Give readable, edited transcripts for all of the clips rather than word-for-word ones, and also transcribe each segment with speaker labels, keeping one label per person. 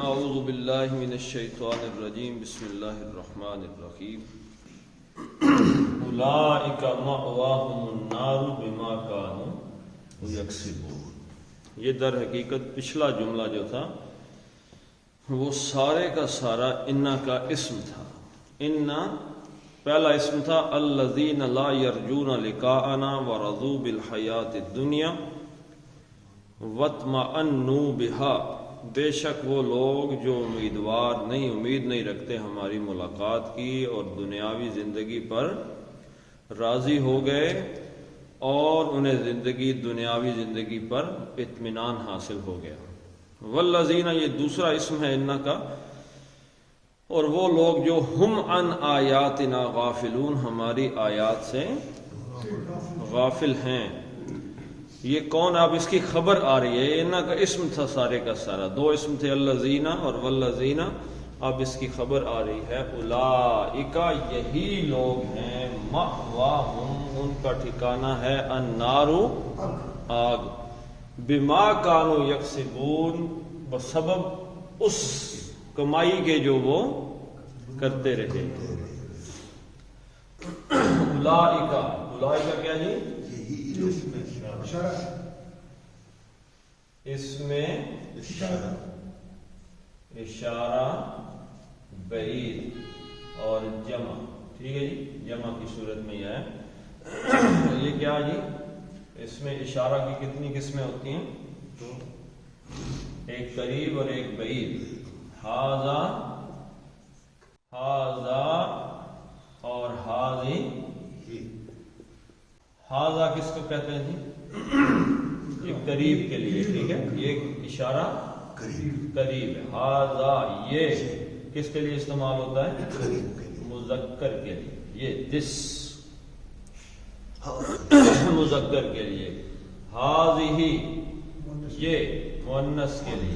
Speaker 1: اعوذ باللہ من الشیطان الرجیم بسم اللہ الرحمن الرحیم اولئک مأواہم النار بما کانوا یکسبون۔ یہ در حقیقت پچھلا جملہ جو تھا وہ سارے کا سارا انا کا اسم تھا۔ انا پہلا اسم تھا الذین لا یرجون لقاءنا ورضوا بالحیاۃ الدنیا واطمأنوا بها، بے شک وہ لوگ جو امید نہیں رکھتے ہماری ملاقات کی اور دنیاوی زندگی پر راضی ہو گئے اور انہیں دنیاوی زندگی پر اطمینان حاصل ہو گیا۔ والذین، یہ دوسرا اسم ہے انا کا، اور وہ لوگ جو ہم عن آیاتنا غافلون، ہماری آیات سے غافل ہیں۔ یہ کون؟ اب اس کی خبر آ رہی ہے۔ انا کا اسم تھا سارے کا سارا، دو اسم تھے الذین اور والذین، اب اس کی خبر آ رہی ہے اولئک، یہی لوگ ہیں، مأواہم، ان کا ٹھکانہ ہے، النار، آگ، بما کانوا یکسبون، بسبب اس کمائی کے جو وہ کرتے رہے۔ اولئک کیا جی؟ اس میں اشارہ بعید اور جمع، ٹھیک ہے جی، جمع کی صورت میں یہ ہے۔ یہ کیا جی؟ اس میں اشارہ کی کتنی قسمیں ہوتی ہیں؟ ایک قریب اور ایک بعید۔ ہاذا، ہاذا اور ہاذی۔ ہاذا کس کو کہتے ہیں جی؟ یہ قریب کے لیے، ٹھیک ہے، یہ اشارہ قریب ہے۔ ہاذا یہ کس کے لیے استعمال ہوتا ہے؟ مذکر کے لیے، یہ دس مذکر کے لیے۔ ہاذی یہ مؤنث کے لیے،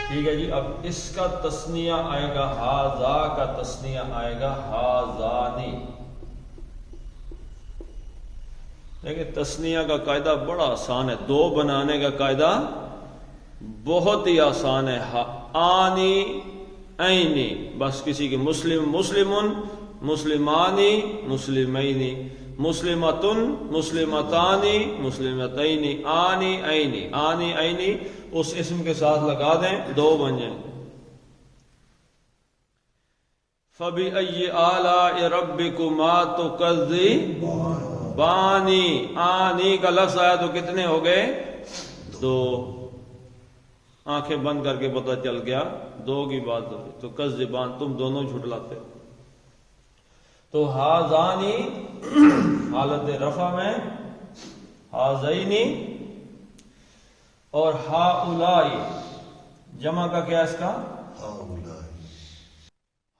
Speaker 1: ٹھیک ہے جی۔ اب اس کا تثنیہ آئے گا، ہاذا کا تثنیہ آئے گا ہاذانی۔ لیکن تثنیہ کا قاعدہ بڑا آسان ہے، دو بنانے کا قاعدہ بہت ہی آسان ہے۔ آنی اینی، بس کسی کے مسلم مسلمن، مسلمانی مسلمینی، مسلمتن مسلمتانی مسلمتینی، آنی اینی، آنی اینی اس اسم کے ساتھ لگا دیں، دو بن جائیں۔ فَبِأَيِّ آلَاءِ رَبِّكُمَا تُكَذِّبَانِ، بانی، آنی کا لفظ آیا تو کتنے ہو گئے؟ دو۔ آنکھیں بند کر کے پتہ چل گیا دو کی بات ہوئی، تو کذبان، تم دونوں جھٹلاتے۔ تو ہاذانی حالت رفع میں، ہاذینی، اور ہاؤلائی جمع کا کیا اس کا؟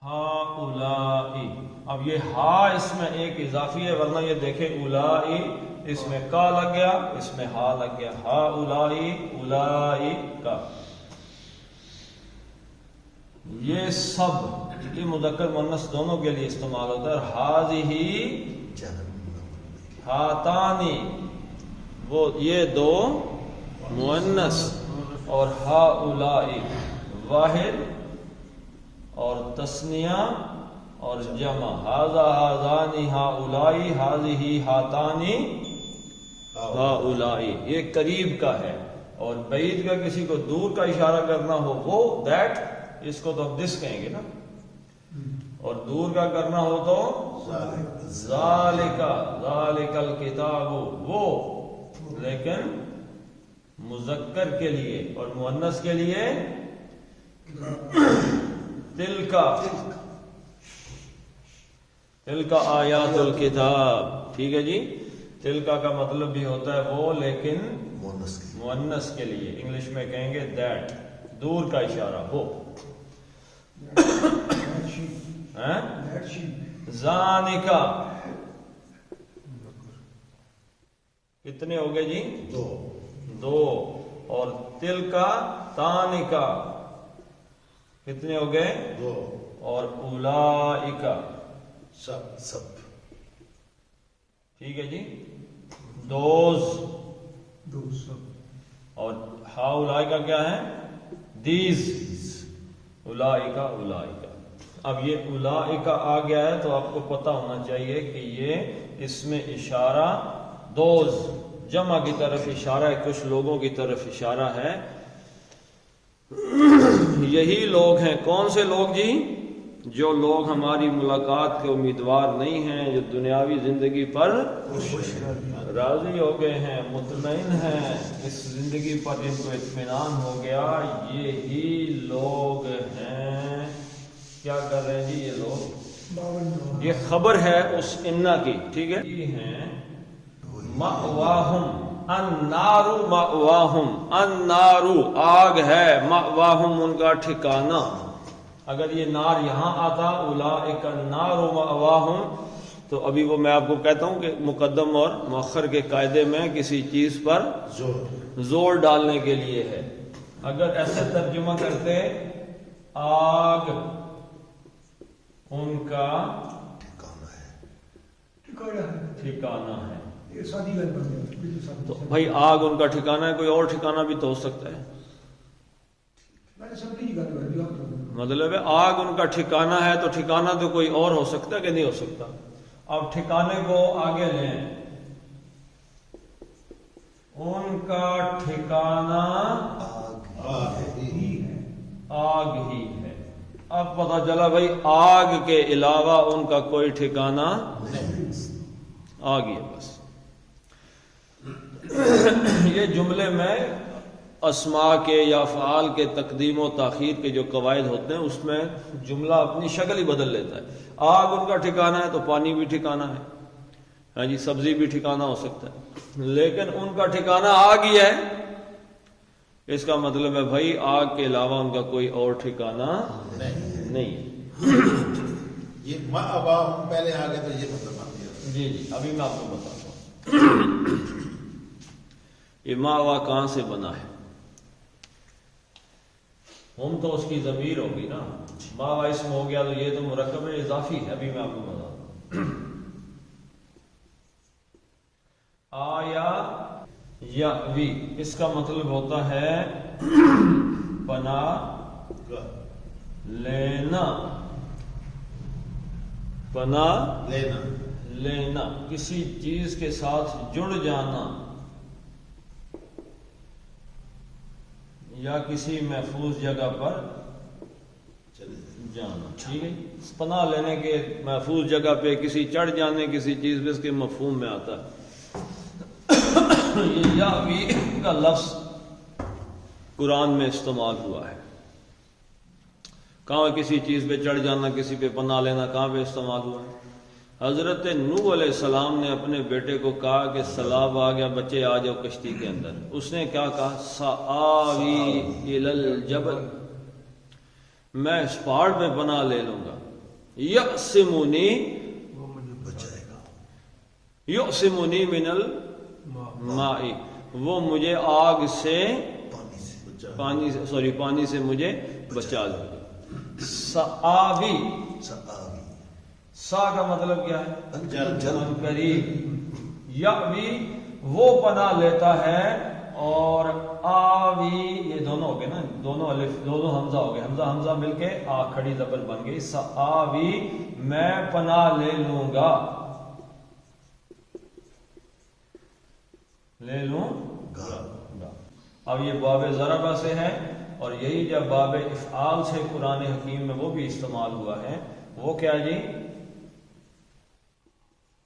Speaker 1: ہاؤلائی۔ اب یہ ہا اس میں ایک اضافی ہے، ورنہ یہ دیکھیں اولائی اس میں کا لگ گیا، اس میں ہا لگ گیا، ہاؤلائی اولائی کا۔ یہ سب، یہ مذکر مؤنث دونوں کے لیے استعمال ہوتا ہے۔ اور ہاذی، ہاتانی، وہ یہ دو مؤنث، اور ہاؤلائی واحد اور تثنیہ اور جمع، ہاذا ہاذانی ہاؤلائی، ہاذی ہاتانی ہاؤلائی، یہ قریب کا ہے۔ اور بعید کا کسی کو دور کا اشارہ کرنا ہو وہ دیٹ، اس کو تو اب دس کہیں گے نا، اور دور کا کرنا ہو تو ذالک، ذالک الکتاب، وہ، لیکن مذکر کے لیے اور مؤنث کے لیے تلکا، تلکا آیات الکتاب، ٹھیک ہے جی۔ تلکا کا مطلب بھی ہوتا ہے وہ، لیکن مؤنث کے لیے انگلش میں کہیں گے دیٹ، دور کا اشارہ ہو۔ زانکا کتنے ہو گئے جی؟ دو۔ اور تلکا تانکا کتنے ہو گئے؟ دو۔ اور اولائکا سب، ٹھیک ہے جی، دوز، اور ہاؤلائی کا کیا ہے؟ دیز، اولئک اولئک۔ اب یہ اولئک آ گیا ہے تو آپ کو پتہ ہونا چاہیے کہ یہ اس میں اشارہ دوز جمع کی طرف اشارہ ہے، کچھ لوگوں کی طرف اشارہ ہے۔ یہی لوگ ہیں، کون سے لوگ جی؟ جو لوگ ہماری ملاقات کے امیدوار نہیں ہیں، جو دنیاوی زندگی پر راضی ہو گئے ہیں، مطمئن ہیں، اس زندگی پر جن کو اطمینان ہو گیا، یہی لوگ ہیں۔ کیا کر رہے ہیں جی یہ لوگ؟ یہ خبر ہے اس انا کی، ٹھیک ہے؟ یہ ہیں مأواہم النار، مأواہم النار آگ ہے، مأواہم ان کا ٹھکانہ۔ اگر یہ نار یہاں آتا اولئک النار مأواہم، تو ابھی وہ میں آپ کو کہتا ہوں کہ مقدم اور مؤخر کے قاعدے میں کسی چیز پر زور ڈالنے کے لیے ہے۔ اگر ایسے ترجمہ کرتے آگ ان کا ٹھکانہ ہے، تو بھائی آگ ان کا ٹھکانہ ہے، کوئی اور ٹھکانہ بھی تو ہو سکتا ہے۔ مطلب ہے آگ ان کا ٹھکانہ ہے تو ٹھکانہ تو کوئی اور ہو سکتا ہے کہ نہیں ہو سکتا؟ اب ٹھکانے کو آگے لیں، ان کا ٹھکانہ آگ ہی ہے۔ اب پتہ چلا بھائی آگ کے علاوہ ان کا کوئی ٹھکانہ آگ ہی ہے بس۔ یہ جملے میں اسماء کے یا افعال کے تقدیم و تاخیر کے جو قواعد ہوتے ہیں اس میں جملہ اپنی شکل ہی بدل لیتا ہے۔ آگ ان کا ٹھکانہ ہے تو پانی بھی ٹھکانہ ہے، ہاں جی، سبزی بھی ٹھکانہ ہو سکتا ہے، لیکن ان کا ٹھکانہ آگ ہی ہے، اس کا مطلب ہے بھائی آگ کے علاوہ ان کا کوئی اور ٹھکانہ نہیں۔
Speaker 2: یہ مأواہم پہلے آ گئے تو یہ مطلب آ گیا۔
Speaker 1: جی جی، ابھی میں آپ کو بتاتا ہوں یہ مأوا کہاں سے بنا ہے۔ ہم تو اس کی ضمیر ہوگی نا، مأوا اسم ہو گیا تو یہ تو مرکب اضافی ہے، ابھی میں آپ کو بتاتا ہوں۔ آیا یأوی اس کا مطلب ہوتا ہے پناہ لینا، پناہ لینا، کسی چیز کے ساتھ جڑ جانا یا کسی محفوظ جگہ پر جانا، ٹھیک ہے؟ پناہ لینے کے محفوظ جگہ پہ کسی چڑھ جانے کسی چیز پہ، اس کے مفہوم میں آتا ہے۔ یہ یاوی کا لفظ قرآن میں استعمال ہوا ہے، کہاں کسی چیز پہ چڑھ جانا، کسی پہ پناہ لینا، کہاں پہ استعمال ہوا ہے؟ حضرت نوح علیہ السلام نے اپنے بیٹے کو کہا کہ سیلاب آ گیا، بچے آ جاؤ کشتی کے اندر، اس نے کیا کہا؟ سآوی الی الجبل، میں اس پہاڑ پہ پناہ لے لوں گا، یعصمنی، یعصمنی من الماء، وہ مجھے آگ سے پانی سے مجھے بچا لے گا۔ سآوی، سا کا مطلب کیا ہے؟ قریب، یاوی وہ پناہ لیتا ہے، اور آوی یہ دونوں ہو گئے نا، دونوں الف دونوں حمزہ ہو گئے، حمزہ حمزہ مل کے آ کھڑی زبر بن گئی، سآوی میں پناہ لے لوں گا، لے لوں گا۔ اب یہ باب ضربہ سے ہے، اور یہی جب باب افعال سے قرآن حکیم میں وہ بھی استعمال ہوا ہے، وہ کیا جی؟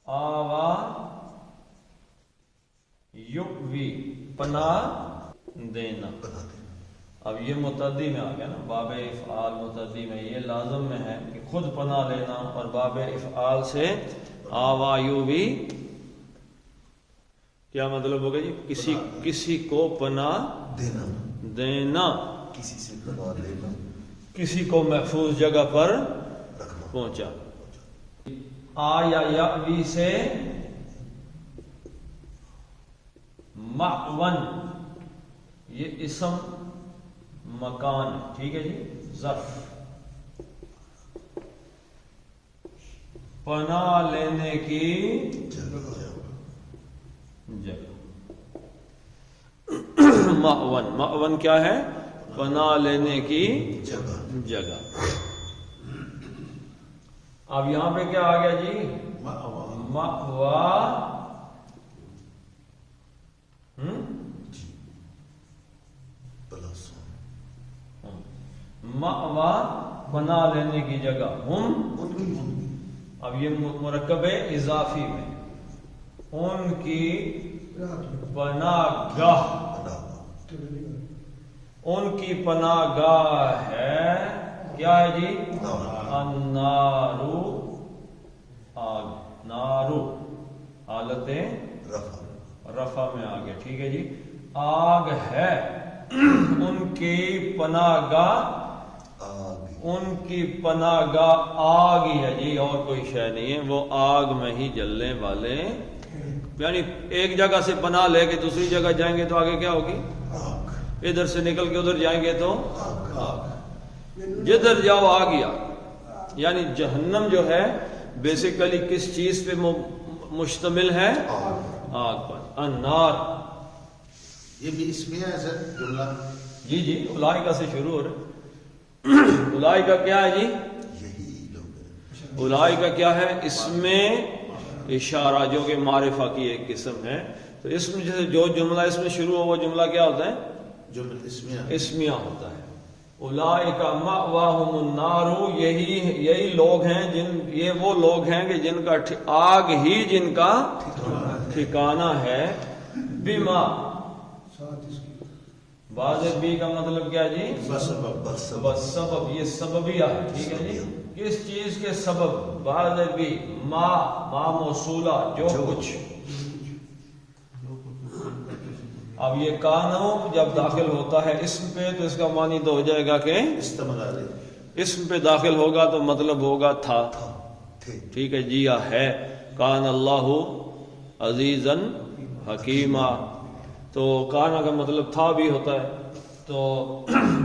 Speaker 1: آوا یؤوی، پناہ دینا۔ اب یہ متعدی میں آ گیا نا، باب افعال متعدی میں، یہ لازم میں ہے کہ خود پناہ لینا، اور باب افعال سے آوا یؤوی کیا مطلب ہوگا جی؟ کسی کو پناہ دینا،
Speaker 2: کسی سے پناہ لینا،
Speaker 1: کسی کو محفوظ جگہ پر پہنچا۔ آ یا یاوی سے مأون، یہ اسم مکان، ٹھیک ہے جی، ظرف، پناہ لینے کی جگہ۔ مأون، مأون کیا ہے؟ پناہ لینے کی
Speaker 2: جگہ
Speaker 1: جگہ۔ اب یہاں پہ کیا آ گیا جی؟ مأوا، مأوا پناہ لینے کی جگہ، اب یہ مرکب ہے اضافی میں، ان کی پناہ گاہ، ان کی پناہ گاہ ہے کیا ہے جی؟ النارو، آگ، نارو حالت رفع میں آگے، ٹھیک ہے جی، آگ ہے ان کی پناہ گاہ، ان کی پناہ گاہ آگ ہی ہے جی، اور کوئی شے نہیں ہے، وہ آگ میں ہی جلنے والے، یعنی ایک جگہ سے پناہ لے کے دوسری جگہ جائیں گے تو آگے کیا ہوگی؟ ادھر سے نکل کے ادھر جائیں گے تو آگ، جدھر جاؤ آگ ہی آگ، یعنی جہنم جو ہے بیسیکلی کس چیز پہ مشتمل ہے؟ آگ پر، النار۔
Speaker 2: یہ بھی اسمیہ ہے سر جملہ؟
Speaker 1: جی جی، اولئک سے شروع ہو رہے، اولئک کیا ہے جی؟
Speaker 2: یہی لوگ،
Speaker 1: اولئک کیا ہے؟ اس میں اشارہ جو کہ معرفہ کی ایک قسم ہے، تو اس میں جیسے جو جملہ اس میں شروع ہو وہ جملہ کیا ہوتا ہے؟
Speaker 2: جملہ اسمیہ،
Speaker 1: اسمیہ ہوتا ہے۔ اولئک مأواہم النار، یہی لوگ ہیں یہ وہ لوگ ہیں کہ جن کا آگ ہی جن کا ٹھکانہ ہے، بما، بعض بی کا مطلب کیا جی؟ سبب، یہ سببیہ ہے، ٹھیک ہے جی، کس چیز کے سبب؟ بعض بھی ما موصولہ، جو کچھ۔ اب یہ کانو جب داخل ہوتا ہے اسم پہ تو اس کا معنی تو ہو جائے گا کہ اسم پہ داخل ہوگا تو مطلب ہوگا تھا، ٹھیک ہے جی، ہے، کان اللہ عزیزاً حکیمہ، تو کانا کا مطلب تھا بھی ہوتا ہے، تو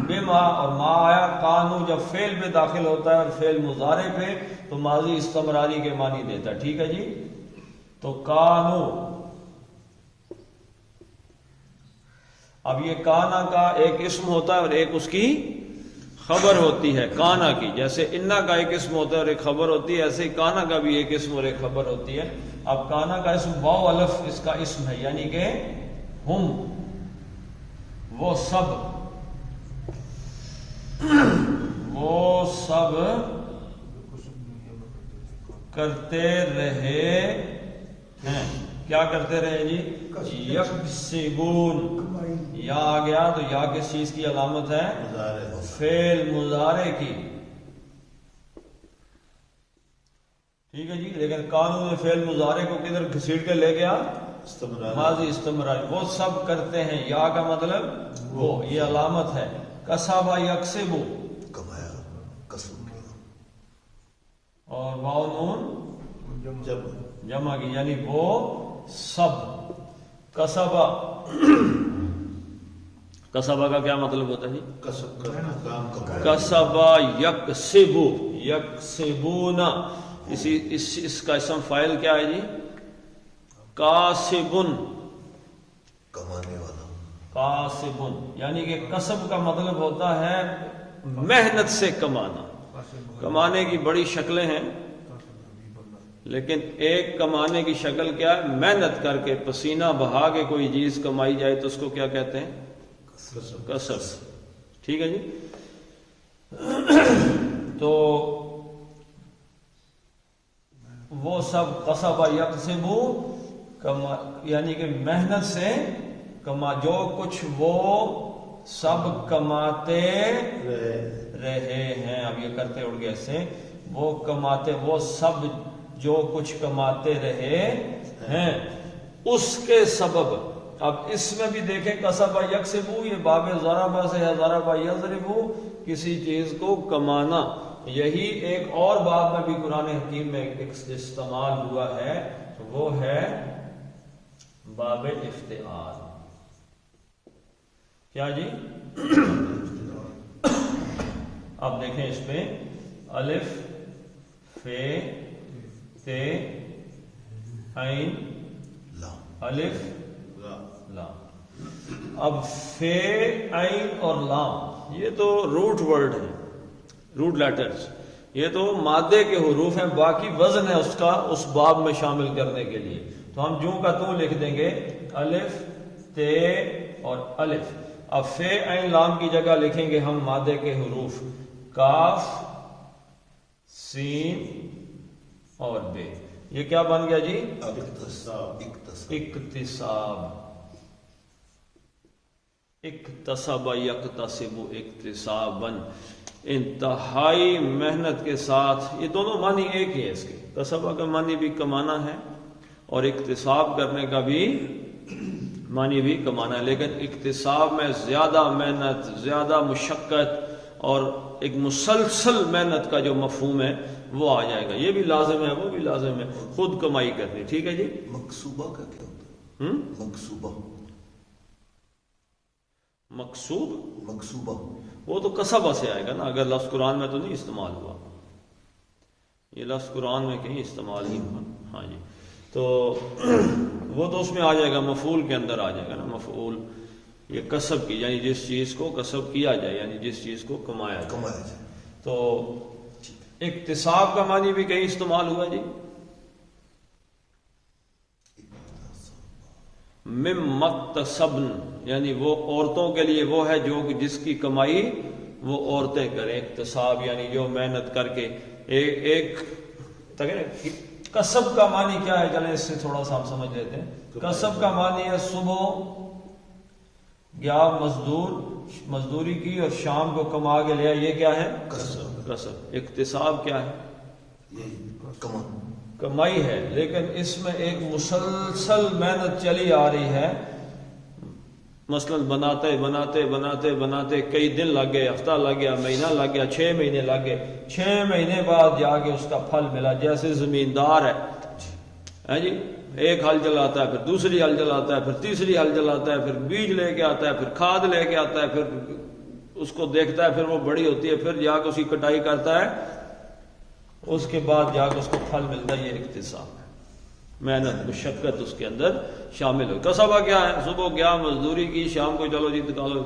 Speaker 1: بما اور ما آیا، کانو جب فعل پہ داخل ہوتا ہے اور فعل مضارع پہ تو ماضی استمراری کے معنی دیتا ہے، ٹھیک ہے جی، تو کانو، اب یہ کانا کا ایک اسم ہوتا ہے اور ایک اس کی خبر ہوتی ہے کانا کی، جیسے انا کا ایک اسم ہوتا ہے اور ایک خبر ہوتی ہے، ایسے ہی کانا کا بھی ایک اسم اور ایک خبر ہوتی ہے۔ اب کانا کا اسم واو الف اس کا اسم ہے، یعنی کہ ہم، وہ سب کرتے رہے ہیں، کیا کرتے رہے جی؟ یکسبون، یا آ گیا تو یا کس چیز کی علامت ہے؟ فعل مضارع کی، ٹھیک ہے جی، لیکن قانون نے فعل مضارع کو کدھر گھسیڑ کے لے گیا؟ ماضی استمراری، وہ سب کرتے ہیں، یا کا مطلب وہ، یہ علامت ہے، کسبہ یکسبو،
Speaker 2: کمایا، کسب کیا،
Speaker 1: اور واو نون جمع کی، یعنی وہ سب، کسبہ، کسبہ کا کیا مطلب ہوتا ہے جی؟
Speaker 2: کسب کرنا، کام کرنا،
Speaker 1: کسبہ یکسبو، یکسبون، اس کا اسم فاعل کیا ہے جی؟ کاسبن،
Speaker 2: کمانے والا،
Speaker 1: کاسبن، یعنی کہ کسب کا مطلب ہوتا ہے محنت سے کمانا، کمانے کی بڑی شکلیں ہیں، لیکن ایک کمانے کی شکل کیا ہے؟ محنت کر کے پسینہ بہا کے کوئی چیز کمائی جائے تو اس کو کیا کہتے ہیں؟ کسب، ٹھیک ہے جی، تو وہ سب کسبہ یکسبو، یعنی کہ محنت سے جو کچھ وہ سب کماتے رہے ہیں، اب یہ کرتے اڑ گئے سے، وہ کماتے، وہ سب جو کچھ کماتے رہے ہیں اس کے سبب۔ اب اس میں بھی دیکھیں کسبہ یکسبو، یہ باب ضربہ سے ہے، ضربہ یضربو، کسی چیز کو کمانا، یہی ایک اور باب میں بھی قرآن حکیم میں استعمال ہوا ہے، وہ ہے باب افتعال، کیا جی؟ اب دیکھیں اس میں الف، فے، تے، عین، الف، لام، اب فے، عین اور لام، یہ تو روٹ ورڈ ہے، روٹ لیٹرز، یہ تو مادے کے حروف ہیں، باقی وزن ہے اس کا اس باب میں شامل کرنے کے لیے. تو ہم جوں کا تو لکھ دیں گے الف تے اور الف. اب فے عین لام کی جگہ لکھیں گے ہم مادے کے حروف کاف سین اور بے. یہ کیا بن گیا جی؟
Speaker 2: اکتساب.
Speaker 1: اکتساب. اکتسب یکتسب اکتسابا، انتہائی محنت کے ساتھ. یہ دونوں معنی ایک ہی ہے اس کے. کسبہ کا معنی بھی کمانا ہے اور اکتساب کرنے کا بھی معنی بھی کمانا ہے، لیکن اکتساب میں زیادہ محنت، زیادہ مشقت اور ایک مسلسل محنت کا جو مفہوم ہے وہ آ جائے گا. یہ بھی لازم ہے، وہ بھی لازم ہے، خود کمائی کرنی. ٹھیک ہے جی.
Speaker 3: مقصوبہ کا کیا ہوتا ہے؟ مقصوبہ
Speaker 1: مقصوب وہ تو کسبہ سے آئے گا نا. اگر لفظ قرآن میں تو نہیں استعمال ہوا، یہ لفظ قرآن میں کہیں استعمال نہیں ہوا. ہاں جی. تو وہ تو اس میں آ جائے گا، مفعول کے اندر آ جائے گا نا. مفعول یہ کسب کی، یعنی جس چیز کو کسب کیا جائے، یعنی جس چیز کو کمایا جائے. تو اکتساب کا معنی بھی کہیں استعمال ہوا جی. مم مکتسبن، یعنی وہ عورتوں کے لیے وہ ہے جو جس کی کمائی وہ عورتیں کریں. اکتساب یعنی جو محنت کر کے ایک کسب کا معنی کیا ہے؟ چلیں اس سے تھوڑا سا ہم سمجھ لیتے ہیں. کسب کا معنی ہے صبح گیا مزدوری کی اور شام کو کما کے لیا. یہ کیا ہے؟ کسب. اکتساب کیا ہے؟ کمائی ہے، لیکن اس میں ایک مسلسل محنت چلی آ رہی ہے. مثلا بناتے کئی دن لگ گئے، ہفتہ لگ گیا، مہینہ لگ گیا، 6 مہینے لگ گئے. 6 مہینے بعد جا کے اس کا پھل ملا. جیسے زمیندار ہے جی، ایک ہل چلاتا ہے، پھر دوسری ہل چلاتا ہے، پھر تیسری ہل چلاتا ہے، پھر بیج لے کے آتا ہے، پھر کھاد لے کے آتا ہے، پھر اس کو دیکھتا ہے، پھر وہ بڑی ہوتی ہے، پھر جا کے اس کی کٹائی کرتا ہے، اس کے بعد جا کے اس کو پھل ملتا ہے. یہ اکتساب ہے، محنت مشقت اس کے اندر شامل ہو. کسبہ کیا ہے؟ صبح گیا مزدوری کی، شام کو چلو جی نکالو.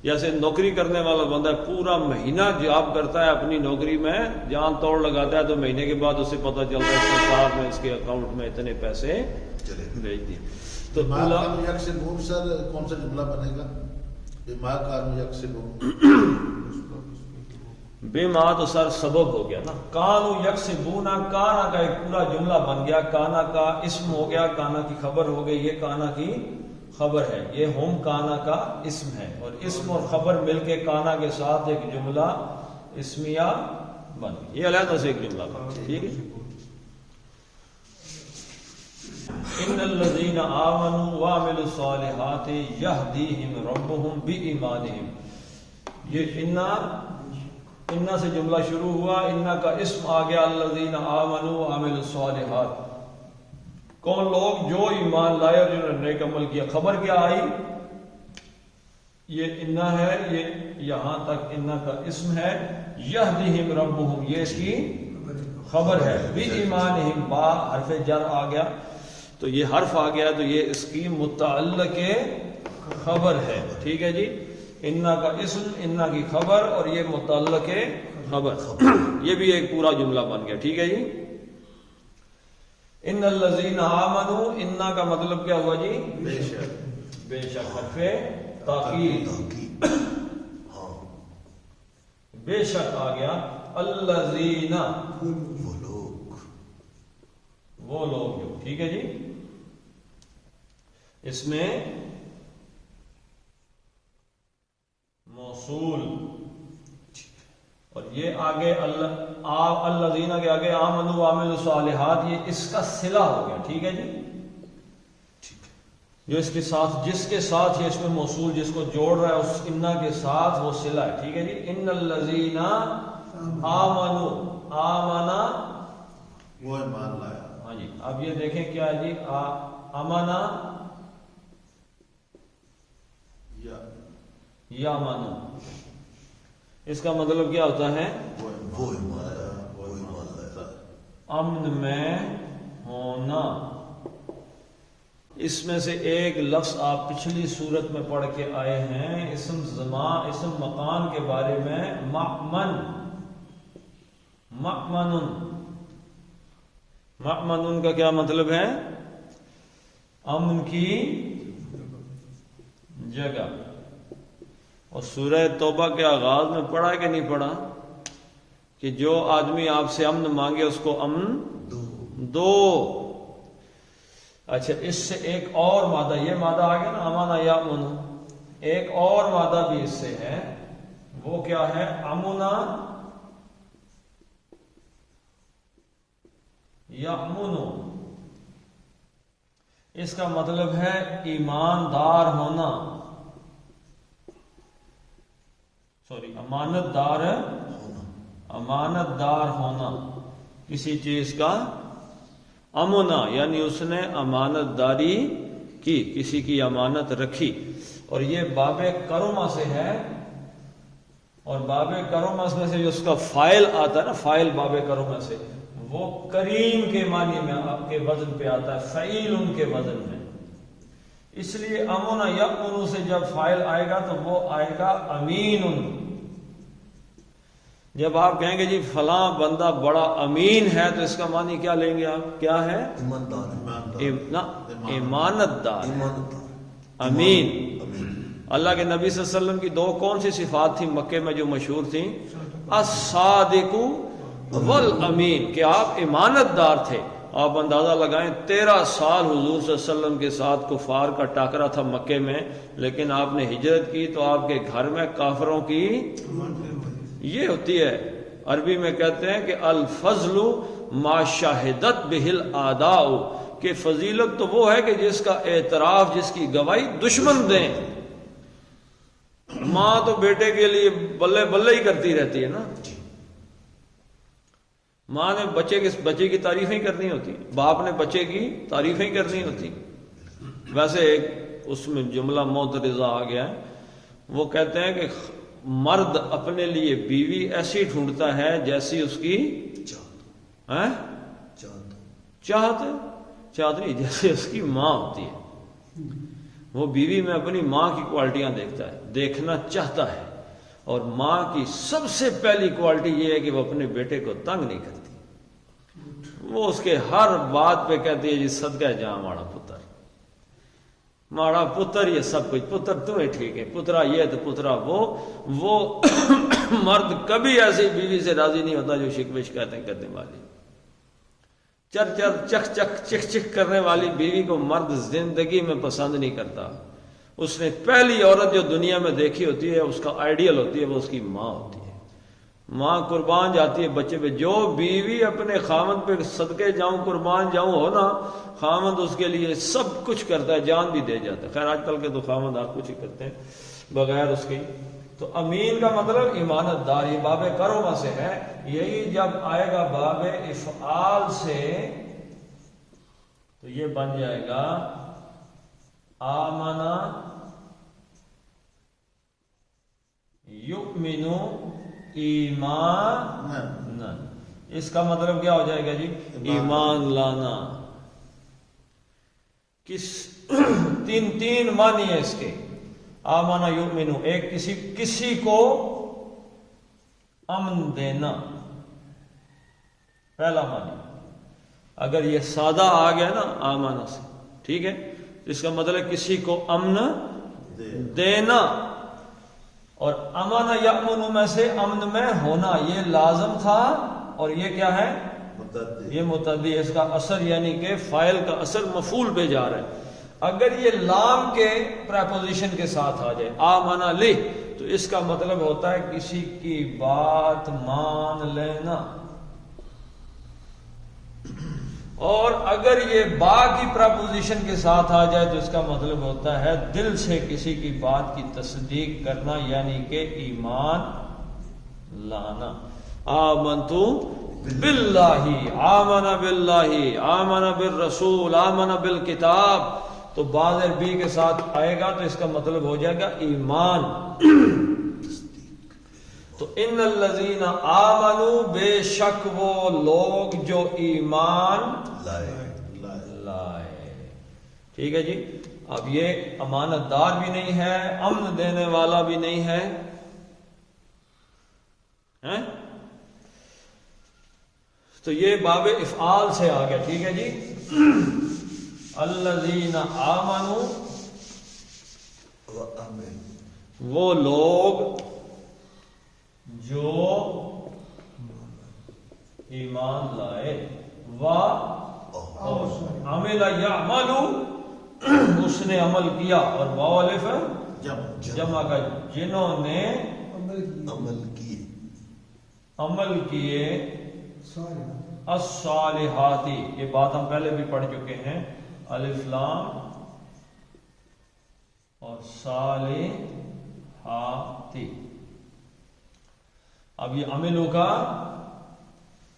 Speaker 1: جیسے نوکری کرنے والا بندہ ہے، پورا مہینہ جاب کرتا ہے اپنی نوکری میں، جان توڑ لگاتا ہے، تو مہینے کے بعد اسے پتہ چلتا ہے سرکار نے اس کے اکاؤنٹ میں اتنے پیسے بھیج دیے. تو
Speaker 2: سر کون سا جملہ بنے گا؟ بما کانوا یکسبون.
Speaker 1: بے ماں تو سر سبب ہو گیا نا. کانو یکسبونا، کانا کا ایک پورا جملہ بن گیا. کانا کا اسم ہو گیا، کانا کی خبر ہو گئی. یہ کانا کی خبر ہے، یہ ہم کانا کا اسم ہے، اور اسم اور خبر مل کے کانا کے ساتھ ایک جملہ اسمیہ بن گیا. یہ علیحدہ سے ایک جملہ بن گیا. ٹھیک ہے. ان الذین آمنوا وعملوا الصالحات یہدیہم ربہم بایمانہم. یہ انا سے جملہ شروع ہوا، انا کا اسم آ گیا. الذین آمنوا وعملوا الصالحات، کون لوگ؟ جو ایمان لائے اور جنہوں نے نیک عمل کیا. خبر کیا آئی؟ یہ انا ہے، یہ یہاں تک انا کا اسم ہے. یہدیہم ربہم، یہ اس کی خبر ہے. بایمانہم، با حرف جر آ گیا، تو یہ حرف آ گیا، تو یہ اس کی متعلق خبر ہے. ٹھیک ہے جی. انا کا اسم، انا کی خبر، اور یہ متعلق خبر. یہ بھی ایک پورا جملہ بن گیا. ٹھیک ہے جی. ان الذین آمنوا، انا کا مطلب کیا ہوا جی؟ بے شک حرف تاکید. بے شک آ گیا. الذین، وہ لوگ جو. ٹھیک ہے جی. اس میں موصول، اور یہ آگے الذین کے آگے آمنوا وعملوا الصالحات، یہ اس کا صلہ ہو گیا. ٹھیک ہے جی. جو اس کے ساتھ، جس کے ساتھ یہ اس میں موصول جس کو جوڑ رہا ہے اس انا کے ساتھ وہ صلہ ہے. ٹھیک ہے جی. ان الذین آمنوا، آمنا
Speaker 2: وہ ایمان لایا.
Speaker 1: ہاں جی. اب یہ دیکھیں کیا ہے جی. امنا یا مانو، اس کا مطلب کیا ہوتا ہے؟ امن میں ہونا. اس میں سے ایک لفظ آپ پچھلی صورت میں پڑھ کے آئے ہیں، اسم زمان، اسم مکان کے بارے میں، مأمن، مأمن، مأمن کا کیا مطلب ہے؟ امن کی جگہ۔ اور سورہ توبہ کے آغاز میں پڑھا کہ نہیں پڑھا کہ جو آدمی آپ سے امن مانگے اس کو امن دو۔ اچھا، اس سے ایک اور مادہ، یہ مادہ آ گیا نا امانا یامن، ایک اور مادہ بھی اس سے ہے، وہ کیا ہے؟ امنا یامن۔ اس کا مطلب ہے ایماندار ہونا، سوری امانت دار، امانت دار ہونا کسی چیز کا، امنا یعنی اس نے امانت داری کی، کسی کی امانت رکھی۔ اور یہ باب کرما سے ہے، اور باب کرما میں سے جو اس کا فائل آتا ہے نا، فائل باب کرما سے، وہ کریم کے معنی میں آپ کے وزن پہ آتا ہے، فعیل ان کے وزن میں۔ اس لیے امنا یامن سے جب فائل آئے گا تو وہ آئے گا امین۔ جب آپ کہیں گے جی فلاں بندہ بڑا امین ہے تو اس کا معنی کیا لیں گے آپ؟ کیا ہے؟ ایمانت دار، امین۔ اللہ کے نبی صلی اللہ علیہ وسلم کی دو کون سی صفات تھیں مکے میں جو مشہور تھیں؟ الصادق والامین، کہ آپ ایمانت دار تھے۔ آپ اندازہ لگائیں 13 سال حضور صلی اللہ علیہ وسلم کے ساتھ کفار کا ٹاکرا تھا مکے میں، لیکن آپ نے ہجرت کی تو آپ کے گھر میں کافروں کی یہ ہوتی ہے، عربی میں کہتے ہیں کہ الفضل ما شاہدت بہ الاعداء، کہ فضیلت تو وہ ہے کہ جس کا اعتراف، جس کی گواہی دشمن دیں۔ ماں تو بیٹے کے لیے بلے بلے ہی کرتی رہتی ہے نا، ماں نے بچے کی تعریفیں کرنی ہوتی، باپ نے بچے کی تعریفیں کرنی ہوتی۔ ویسے ایک اس میں جملہ معترضہ آ گیا ہے، وہ کہتے ہیں کہ مرد اپنے لیے بیوی ایسی ڈھونڈتا ہے جیسی اس کی چاہت نہیں، جیسے اس کی ماں ہوتی ہے۔ وہ بیوی میں اپنی ماں کی کوالٹیاں دیکھتا ہے، دیکھنا چاہتا ہے، اور ماں کی سب سے پہلی کوالٹی یہ ہے کہ وہ اپنے بیٹے کو تنگ نہیں کرتی، وہ اس کے ہر بات پہ کہتی ہے جی صدقہ جا ماڑا پتر، ماڑا پتر، یہ سب کچھ پتر تمہیں ٹھیک ہے، پترا یہ تو پترا وہ مرد کبھی ایسی بیوی سے راضی نہیں ہوتا جو شکوے شکایتیں کرنے والی، چر چر چک چک چک چک کرنے والی بیوی کو مرد زندگی میں پسند نہیں کرتا۔ اس نے پہلی عورت جو دنیا میں دیکھی ہوتی ہے، اس کا آئیڈیل ہوتی ہے، وہ اس کی ماں ہوتی ہے۔ ماں قربان جاتی ہے بچے پہ، جو بیوی اپنے خامد پہ صدقے جاؤں قربان جاؤں ہو نا، خامد اس کے لیے سب کچھ کرتا ہے، جان بھی دے جاتا ہے۔ خیر آج کل کے تو خامد آپ کچھ ہی کرتے ہیں بغیر اس کی۔ تو امین کا مطلب ایمانت دار، یہ باب کرما سے ہے۔ یہی جب آئے گا باب افعال سے تو یہ بن جائے گا آمنا یؤمنو ایمان، اس کا مطلب کیا ہو جائے گا جی؟ ایمان لانا۔ تین معنی ہے اس کے، آمنا یؤمنو، ایک کسی کو امن دینا، پہلا معنی۔ اگر یہ سادہ آ گیا نا آمنا سے، ٹھیک ہے، اس کا مطلب کسی کو امن دینا۔ اور امن یامن میں سے امن میں ہونا، یہ لازم تھا، اور یہ کیا ہے؟ یہ متعدی، اس کا اثر یعنی کہ فاعل کا اثر مفعول پہ جا رہا ہے۔ اگر یہ لام کے پریپوزیشن کے ساتھ آ جائے، آمنا لے، تو اس کا مطلب ہوتا ہے کسی کی بات مان لینا۔ اور اگر یہ با کی پریپوزیشن کے ساتھ آ جائے تو اس کا مطلب ہوتا ہے دل سے کسی کی بات کی تصدیق کرنا، یعنی کہ ایمان لانا۔ آمنتو باللہ، آمن باللہ، آمن بالرسول، آمن بالکتاب، تو بعض عربی کے ساتھ آئے گا تو اس کا مطلب ہو جائے گا ایمان۔ تو ان الذین آمنوا، بے شک وہ لوگ جو ایمان لائے۔ ٹھیک ہے جی. اب یہ امانت دار بھی نہیں ہے، امن دینے والا بھی نہیں ہے، ہیں؟ تو یہ باب افعال سے آ گیا. ٹھیک ہے جی. الذین آمنوا، وہ لوگ جو ایمان لائے، عمل یعمل، اس نے عمل کیا، اور واولف جمع کا، جنہوں نے عمل کیے، الصالحات، یہ بات ہم پہلے بھی پڑھ چکے ہیں، الف لام اور صالحات. اب یہ عملو کا،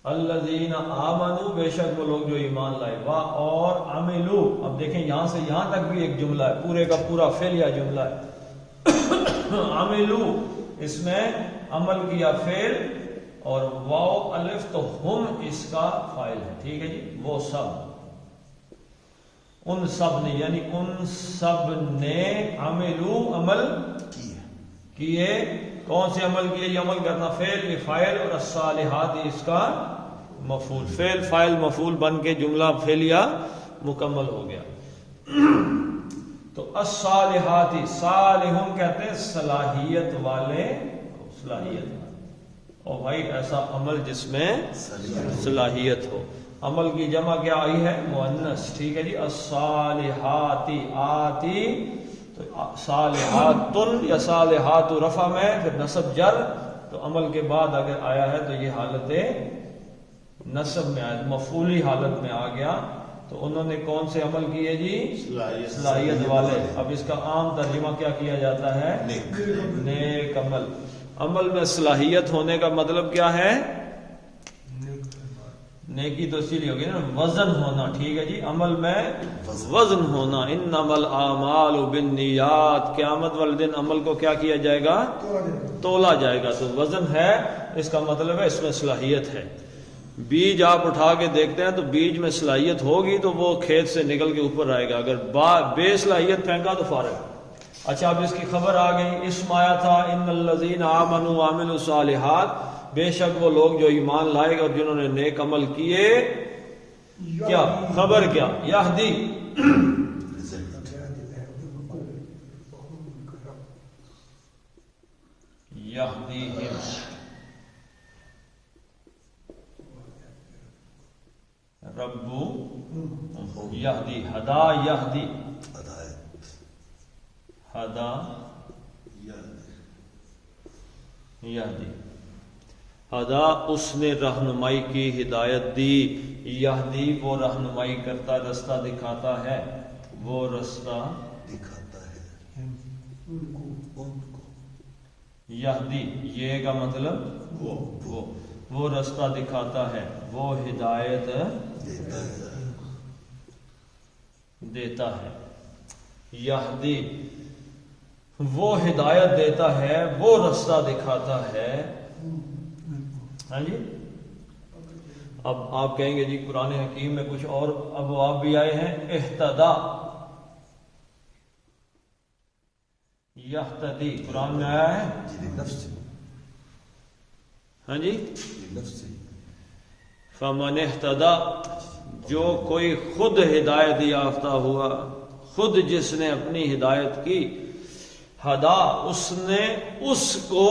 Speaker 1: الذین آمنوا، بے شک وہ لوگ جو ایمان لائے، اور عملو، اب دیکھیں یہاں سے یہاں تک بھی ایک جملہ ہے، پورے کا پورا فعلیہ جملہ ہے. عملو، اس میں عمل کیا فعل، اور واو الف تو ہم اس کا فاعل ہے. ٹھیک ہے جی. وہ سب، ان سب نے، یعنی ان سب نے عملو، عمل کیے. کون سے عمل کیے؟ یہ عمل کرنا فعل، یہ فاعل، اور الصالحات اس کا مفعول. فعل فاعل مفعول بن کے جملہ فعلیہ مکمل ہو گیا. تو الصالحات، صالحون کہتے ہیں صلاحیت والے، صلاحیت. اور بھائی ایسا عمل جس میں صلاحیت ہو. عمل کی جمع کیا آئی ہے؟ مؤنث. ٹھیک ہے جی. الصالحات، آتی تو صالحاتن یا صالحات رفع میں، پھر نصب جر، تو عمل کے بعد اگر آیا ہے تو یہ حالت نصب میں آیا، مفعولی حالت میں آ گیا. تو انہوں نے کون سے عمل کیے جی؟ صلاحیت والے. اب اس کا عام ترجمہ کیا کیا جاتا ہے؟ نیک عمل. عمل میں صلاحیت ہونے کا مطلب کیا ہے؟ نیکی تو اسی لیے ہوگی نا، وزن ہونا. ٹھیک ہے جی. عمل میں وزن ہونا. انما الاعمال بالنیات، قیامت والے دن عمل کو کیا کیا جائے گا؟ تولا جائے گا. تو وزن ہے، اس کا مطلب ہے اس میں صلاحیت ہے. بیج آپ اٹھا کے دیکھتے ہیں تو بیج میں صلاحیت ہوگی تو وہ کھیت سے نکل کے اوپر آئے گا، اگر بے صلاحیت پھینکا تو فارغ. اچھا، اب اس کی خبر آ گئی. اسم آیا تھا ان الذین آمنوا وعملوا الصالحات، بے شک وہ لوگ جو ایمان لائے اور جنہوں نے نیک عمل کیے. کیا خبر؟ کیا یہدی، یہدیہم، ربو یہدی، ہدا یہدی، ہدا یہدی. ہدا، اس نے رہنمائی کی، ہدایت دی. یہدی، وہ رہنمائی کرتا، رستہ دکھاتا ہے، وہ رستہ
Speaker 3: دکھاتا ہے
Speaker 1: یہدی، یہ کا مطلب وہ رستہ دکھاتا ہے، وہ ہدایت دیتا ہے. یہدی، وہ ہدایت دیتا ہے، وہ رستہ دکھاتا ہے. ہاں جی. اب آپ کہیں گے جی قرآن حکیم میں کچھ اور ابواب بھی آئے ہیں. اہتدا، یہتدی قرآن میں آیا ہے. ہاں جی. فمن اہتدا، جو کوئی خود ہدایت یافتہ ہوا، خود جس نے اپنی ہدایت کی. ہدا، اس نے اس کو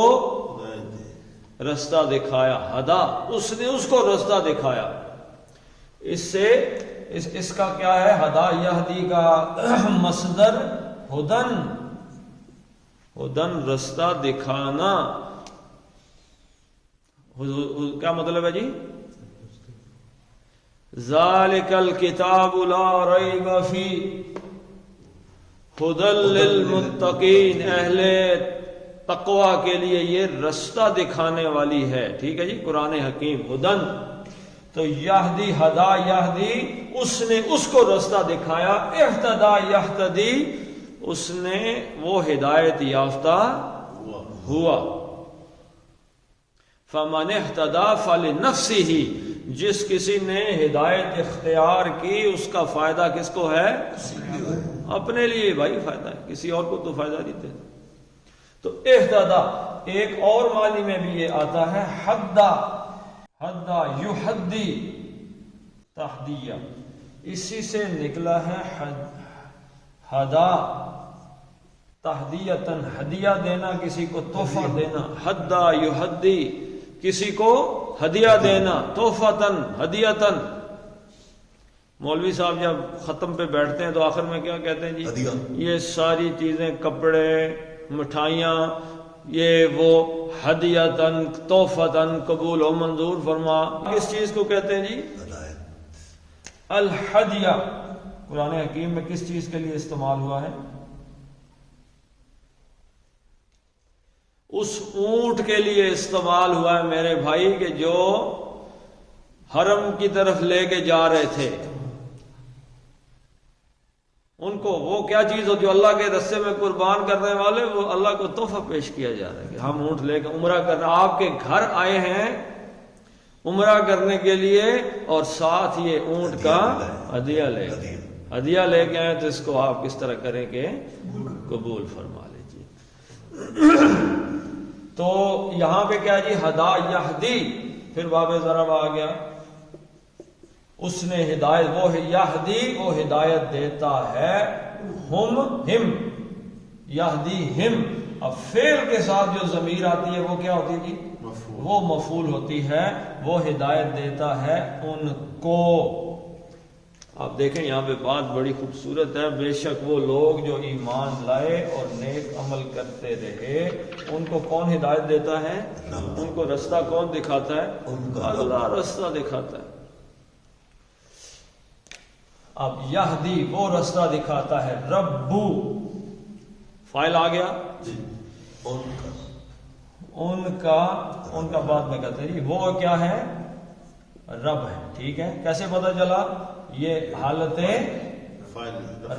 Speaker 1: رستہ دکھایا. ہدا، اس نے اس کو رستہ دکھایا. اس سے اس کا کیا ہے؟ ہدا یہدی کا مصدر ہدن، ہدن رستہ دکھانا. کیا مطلب ہے جی؟ ذالک الکتاب لا ریب فیہ ہدی للمتقین، اہل تقوی کے لیے یہ رستہ دکھانے والی ہے. ٹھیک ہے جی. قرآن حکیم ہدن، تو یہدی، ہدا یہدی، اس نے اس کو رستہ دکھایا. اہتدا یہتدی، اس نے وہ ہدایت یافتہ ہوا. فمن اہتدا فلنفسہ، جس کسی نے ہدایت اختیار کی اس کا فائدہ کس کو ہے؟ اپنے لیے بھائی فائدہ ہے، کسی اور کو تو فائدہ نہیں دیتا۔ تو اہتدا ایک اور معنی میں بھی یہ آتا ہے حدا، حدا یحدی تحدیہ، اسی سے نکلا ہے حدا تحدیتن، ہدیہ دینا، کسی کو تحفہ دینا، حدا یحدی کسی کو ہدیہ دینا، تحفتن ہدیتن۔ مولوی صاحب جب ختم پہ بیٹھتے ہیں تو آخر میں کیا کہتے ہیں جی؟
Speaker 3: ہدیہ۔
Speaker 1: یہ ساری چیزیں، کپڑے، مٹھائیاں، یہ وہ ہدیتن تحفتن قبول و منظور فرما۔ کس چیز کو کہتے ہیں جی؟ الہدیہ۔ قرآن حکیم میں کس چیز کے لیے استعمال ہوا ہے؟ اس اونٹ کے لیے استعمال ہوا ہے میرے بھائی، کہ جو حرم کی طرف لے کے جا رہے تھے، ان کو وہ کیا چیز ہو جو اللہ کے راستے میں قربان کرنے والے، وہ اللہ کو تحفہ پیش کیا جا رہا ہے کہ ہم اونٹ لے کے عمرہ کرنا، آپ کے گھر آئے ہیں عمرہ کرنے کے لیے، اور ساتھ یہ اونٹ کا ہدیہ لے گئے، ہدیہ لے کے آئے، تو اس کو آپ کس طرح کریں کہ قبول فرما لیجیے۔ تو یہاں پہ کیا جی؟ ہدا یہدی، پھر باب ضرب آ گیا، اس نے ہدایت، وہ یہدی وہ ہدایت دیتا ہے، ہم یہدی ہم۔ اب فعل کے ساتھ جو ضمیر آتی ہے وہ کیا ہوتی ہے جی؟ وہ مفعول ہوتی ہے، وہ ہدایت دیتا ہے ان کو۔ آپ دیکھیں یہاں پہ بات بڑی خوبصورت ہے، بے شک وہ لوگ جو ایمان لائے اور نیک عمل کرتے رہے، ان کو کون ہدایت دیتا ہے؟ ان کو رستہ کون دکھاتا ہے؟ اللہ رستہ دکھاتا ہے۔ اب یہدی وہ رستہ دکھاتا ہے، ربو فائل آ گیا، ان کا بعد میں کہتے ہیں وہ کیا ہے؟ رب ہے، ٹھیک ہے۔ کیسے پتہ چلا؟ یہ حالت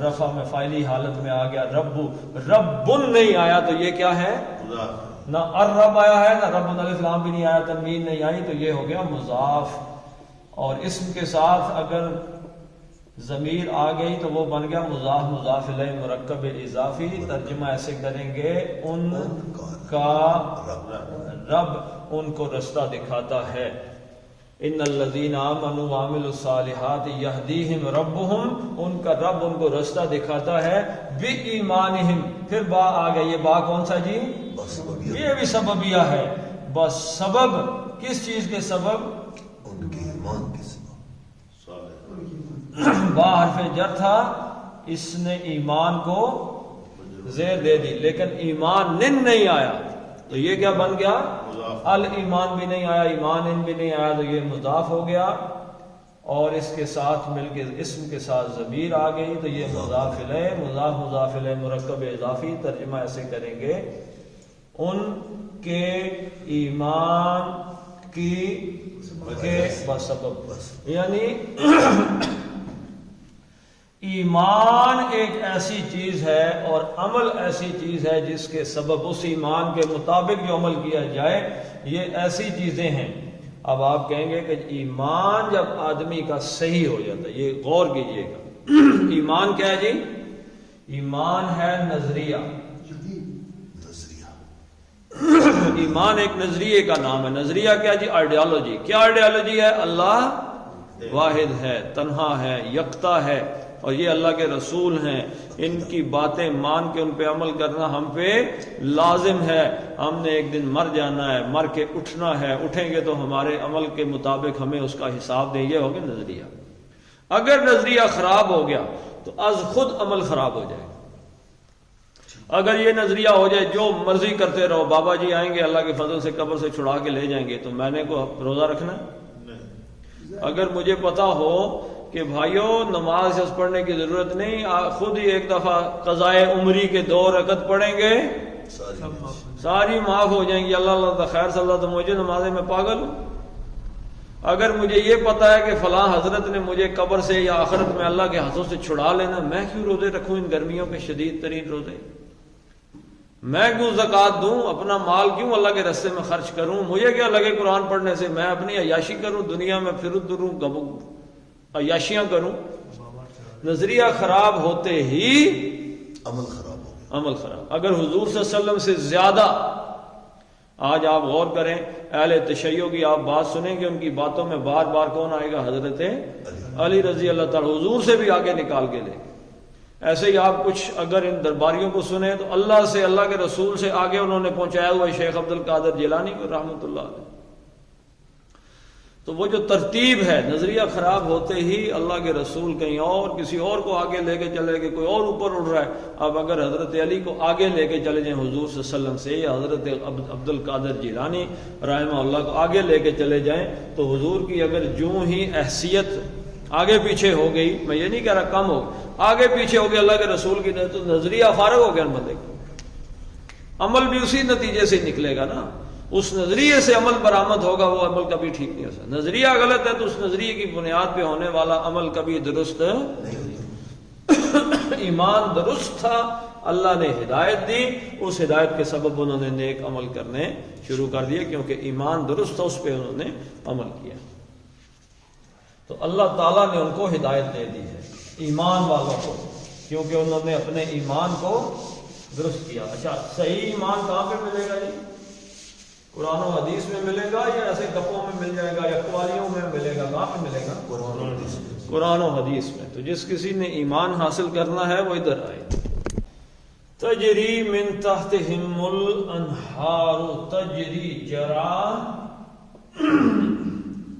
Speaker 1: رفع میں فائلی حالت میں آ گیا، ربو، ربن نہیں آیا تو یہ کیا ہے؟ نہ الرب آیا ہے، نہ رب الف لام بھی نہیں آیا، تنوین نہیں آئی، تو یہ ہو گیا مضاف۔ اور اسم کے ساتھ اگر ضمیر آ گئی تو وہ بن گیا مضاف مضاف الیہ مرکب اضافی۔ ترجمہ ایسے کریں گے، ان کا رب ان کو رستہ دکھاتا ہے۔ ان الذین آمنوا وعملوا الصالحات یہدیہم ربہم، ان کا رب ان کو رستہ دکھاتا ہے، بِایمانہم۔ پھر با آ گیا، یہ با کون سا جی؟ یہ بھی سببیہ ہے۔ بس سبب کس چیز کے سبب؟
Speaker 3: ان کے ایمان کے سبب۔
Speaker 1: با حرف جر تھا، اس نے ایمان کو زیر دے دی، لیکن ایمان نن نہیں آیا تو یہ کیا بن گیا؟ الایمان بھی نہیں آیا، ایمان ان بھی نہیں آیا، تو یہ مضاف ہو گیا، اور اس کے ساتھ مل کے اسم کے ساتھ ضمیر آ گئی تو یہ مضاف الیہ، مضاف مضاف الیہ مرکب اضافی۔ ترجمہ ایسے کریں گے، ان کے ایمان کی کے سبب، یعنی ایمان ایک ایسی چیز ہے اور عمل ایسی چیز ہے جس کے سبب اس ایمان کے مطابق جو عمل کیا جائے، یہ ایسی چیزیں ہیں۔ اب آپ کہیں گے کہ ایمان جب آدمی کا صحیح ہو جاتا ہے، یہ غور کیجئے گا، ایمان کیا ہے جی؟ ایمان ہے نظریہ، ایمان ایک نظریے کا نام ہے۔ نظریہ کیا جی؟ آئیڈیالوجی۔ کیا آئیڈیالوجی ہے؟ اللہ واحد ہے، تنہا ہے، یکتا ہے، اور یہ اللہ کے رسول ہیں، ان کی باتیں مان کے ان پہ عمل کرنا ہم پہ لازم ہے۔ ہم نے ایک دن مر جانا ہے، مر کے اٹھنا ہے، اٹھیں گے تو ہمارے عمل کے مطابق ہمیں اس کا حساب دیں۔ یہ ہو گیا نظریہ۔ اگر نظریہ خراب ہو گیا تو از خود عمل خراب ہو جائے گا۔ اگر یہ نظریہ ہو جائے جو مرضی کرتے رہو، بابا جی آئیں گے اللہ کے فضل سے قبر سے چھڑا کے لے جائیں گے، تو میں نے کو روزہ رکھنا ہے؟ اگر مجھے پتا ہو کہ بھائیوں نماز پڑھنے کی ضرورت نہیں، خود ہی ایک دفعہ قضائے عمری کے 2 رکعت پڑھیں گے، ساری معاف ہو جائیں گی، اللہ اللہ خیر صلی اللہ، تو مجھے نمازیں میں پاگل ہوں۔ اگر مجھے یہ پتا ہے کہ فلاں حضرت نے مجھے قبر سے یا آخرت میں اللہ کے ہاتھوں سے چھڑا لینا، میں کیوں روزے رکھوں ان گرمیوں کے شدید ترین روزے؟ میں کیوں زکوٰۃ دوں، اپنا مال کیوں اللہ کے راستے میں خرچ کروں، مجھے کیا لگے قرآن پڑھنے سے، میں اپنی عیاشی کروں، دنیا میں پھروں تروں، عیاشیاں کروں۔ نظریہ خراب ہوتے ہی
Speaker 3: عمل خراب ہو گیا۔
Speaker 1: عمل خراب۔ اگر حضور صلی اللہ علیہ وسلم سے زیادہ، آج آپ غور کریں اہل تشیع کی آپ بات سنیں گے، ان کی باتوں میں بار بار کون آئے گا؟ حضرت علی رضی اللہ تعالی، حضور سے بھی آگے نکال کے لیں۔ ایسے ہی آپ کچھ اگر ان درباریوں کو سنیں تو اللہ سے، اللہ کے رسول سے آگے انہوں نے پہنچایا ہوا ہے شیخ عبد القادر جیلانی کو رحمۃ اللہ علیہ۔ تو وہ جو ترتیب ہے، نظریہ خراب ہوتے ہی اللہ کے رسول کہیں اور کسی اور کو آگے لے کے چلے گئے، کوئی اور اوپر اڑ رہا ہے۔ اب اگر حضرت علی کو آگے لے کے چلے جائیں حضور صلی اللہ علیہ وسلم سے، یا حضرت عبد القادر جیلانی رحمہ اللہ کو آگے لے کے چلے جائیں، تو حضور کی اگر جوں ہی حیثیت آگے پیچھے ہو گئی، میں یہ نہیں کہہ رہا کم ہو، آگے پیچھے ہو گیا اللہ کے رسول کی، تو نظریہ فارغ ہو گیا بندے کا، عمل بھی اسی نتیجے سے نکلے گا نا۔ اس نظریے سے عمل برآمد ہوگا، وہ عمل کبھی ٹھیک نہیں ہو سکتا۔ نظریہ غلط ہے تو اس نظریے کی بنیاد پہ ہونے والا عمل کبھی درست ایمان درست تھا، اللہ نے ہدایت دی، اس ہدایت کے سبب انہوں نے نیک عمل کرنے شروع کر دیے، کیونکہ ایمان درست تھا، اس پہ انہوں نے عمل کیا۔ تو اللہ تعالیٰ نے ان کو ہدایت دے دی ہے، ایمان والوں کو، کیونکہ انہوں نے اپنے ایمان کو درست کیا۔ اچھا، صحیح ایمان کہاں پہ ملے گا جی؟ قرآن و حدیث میں ملے گا یا ایسے گپوں میں مل جائے گا یا قوالیوں میں ملے گا؟ کہاں پہ ملے گا؟ قرآن و حدیث میں۔ تو جس کسی نے ایمان حاصل کرنا ہے وہ ادھر آئے۔ تجری من تحتہم الانہار، تجری جرا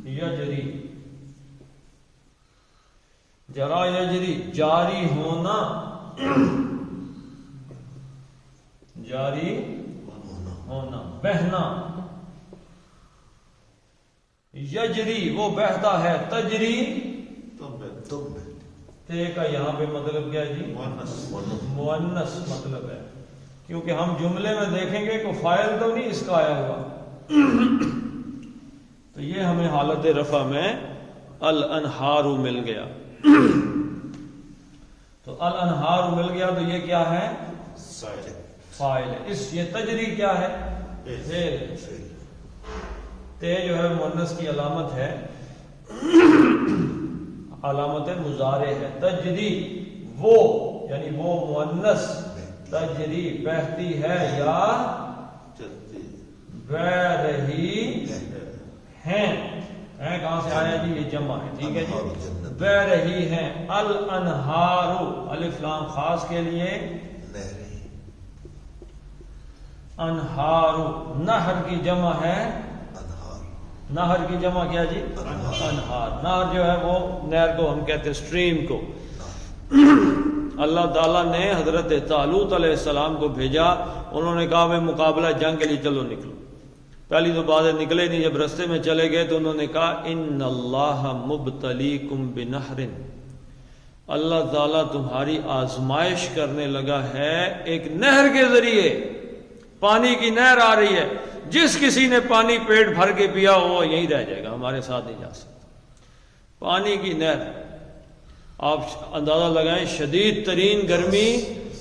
Speaker 1: یجری، جرا یجری جاری ہونا، جاری ہونا، بہنا، یجری وہ بہتا ہے، تجری تے کا یہاں پہ مطلب کیا ہے جی؟ مؤنث مطلب ہے، کیونکہ ہم جملے میں دیکھیں گے کوئی فاعل تو نہیں اس کا آیا ہوا، تو یہ ہمیں حالت رفع میں الانہار مل گیا۔ تو الانہار مل گیا تو یہ کیا ہے؟ فاعل ہے۔ یہ تجری کیا ہے؟ تے جو ہے مؤنث کی علامت ہے، علامت مضارع ہے۔ تجری وہ، یعنی وہ مؤنث، تجری بہتی ہے یا بہ رہی ہیں، کہاں سے آیا جی؟ یہ جمع ہے، ٹھیک ہے جی، بہ رہی ہیں۔ الانہار، الف لام خاص کے لیے، انہار، نہر کی جمع ہے، نہر کی جمع کیا جی؟ انہار۔ نہر جو ہے وہ نہر کو ہم کہتے ہیں اسٹریم کو۔ اللہ تعالیٰ نے حضرت طالوت علیہ السلام کو بھیجا، انہوں نے کہا میں مقابلہ جنگ کے لیے چلو نکلو۔ پہلی تو بات ہے نکلے نہیں، جب رستے میں چلے گئے تو انہوں نے کہا ان اللہ مبتلیکم بنہر، اللہ تعالیٰ تمہاری آزمائش کرنے لگا ہے ایک نہر کے ذریعے، پانی کی نہر آ رہی ہے، جس کسی نے پانی پیٹ بھر کے پیا وہ یہیں رہ جائے گا، ہمارے ساتھ نہیں جا سکتا۔ پانی کی نہر، آپ اندازہ لگائیں، شدید ترین گرمی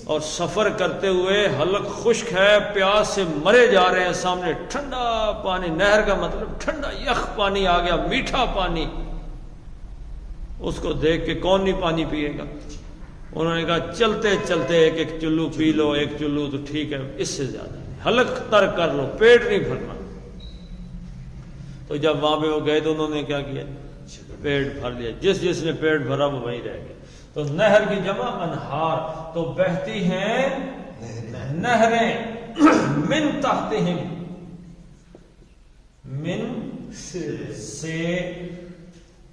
Speaker 1: اور سفر کرتے ہوئے حلق خشک ہے، پیاس سے مرے جا رہے ہیں، سامنے ٹھنڈا پانی، نہر کا مطلب ٹھنڈا یخ پانی آ گیا، میٹھا پانی، اس کو دیکھ کے کون نہیں پانی پیے گا؟ انہوں نے کہا چلتے چلتے ایک ایک چلو پی لو، ایک چلو تو ٹھیک ہے، اس سے زیادہ نہیں، حلق تر کر لو، پیٹ نہیں بھرنا۔ تو جب وہاں پہ وہ گئے تو انہوں نے کیا کیا؟ پیٹ بھر لیا، جس نے پیٹ بھرا وہ وہیں رہ گیا۔ تو نہر کی جمع انہار، تو بہتی ہیں نہریں، من تحتہم، من سے،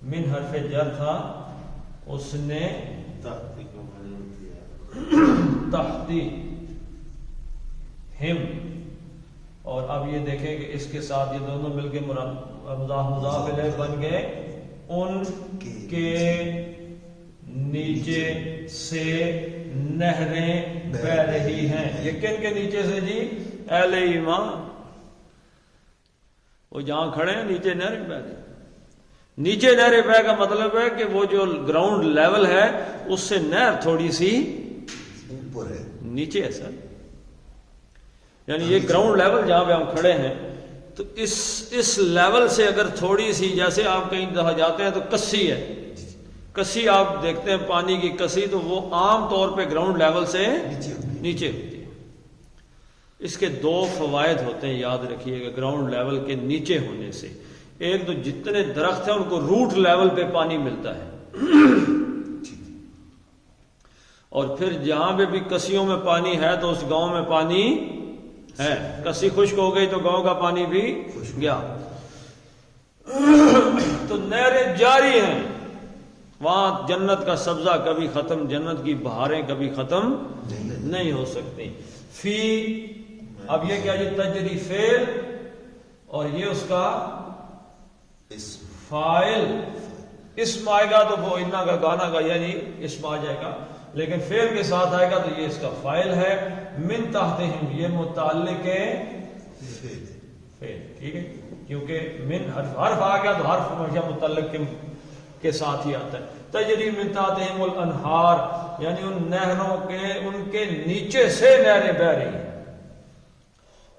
Speaker 1: من حرف جر تھا، اس نے تحتی ہم، اور اب یہ دیکھیں کہ اس کے ساتھ یہ دونوں مل کے مضاف الیہ بن گئے، ان کے نیچے سے نہریں بہ رہی ہیں۔ یہ کن کے نیچے سے جی؟ اہل ایمان، وہ جہاں کھڑے ہیں نیچے نہریں بہ رہی ہیں۔ نیچے نہریں بہ کا مطلب ہے کہ وہ جو گراؤنڈ لیول ہے اس سے نہر تھوڑی سی
Speaker 3: اوپر ہے،
Speaker 1: نیچے ہے سر، یعنی یہ گراؤنڈ لیول جہاں پہ ہم کھڑے ہیں، تو اس لیول سے اگر تھوڑی سی، جیسے آپ کہیں جاتے ہیں تو کسی ہے، کسی آپ دیکھتے ہیں پانی کی کسی، تو وہ عام طور پہ گراؤنڈ لیول سے نیچے ہوتی ہے۔ اس کے دو فوائد ہوتے ہیں، یاد رکھیے گا گراؤنڈ لیول کے نیچے ہونے سے۔ ایک تو جتنے درخت ہیں ان کو روٹ لیول پہ پانی ملتا ہے، اور پھر جہاں پہ بھی کسیوں میں پانی ہے تو اس گاؤں میں پانی ہے، کسی خشک ہو گئی تو گاؤں کا پانی بھی گیا، تو نہریں جاری ہیں وہاں، جنت کا سبزہ کبھی ختم، جنت کی بہاریں کبھی ختم نہیں ہو سکتی۔ فی، اب یہ کیا جی، تجری فعل، اور یہ اس کا فاعل، اسم آئے گا تو وہ انا کا گانا کا یعنی اسم آ جائے گا، لیکن فعل کے ساتھ آئے گا تو یہ اس کا فاعل ہے۔ من تحتہم، یہ متعلق ہے فعل، ٹھیک ہے، کیونکہ من حرف آ گیا تو حرف ہمیشہ متعلق کے ساتھ ہی آتا ہے۔ تجری من تحتہم الانہار، یعنی ان نہروں کے، ان کے نیچے سے نہریں بہ رہی ہیں۔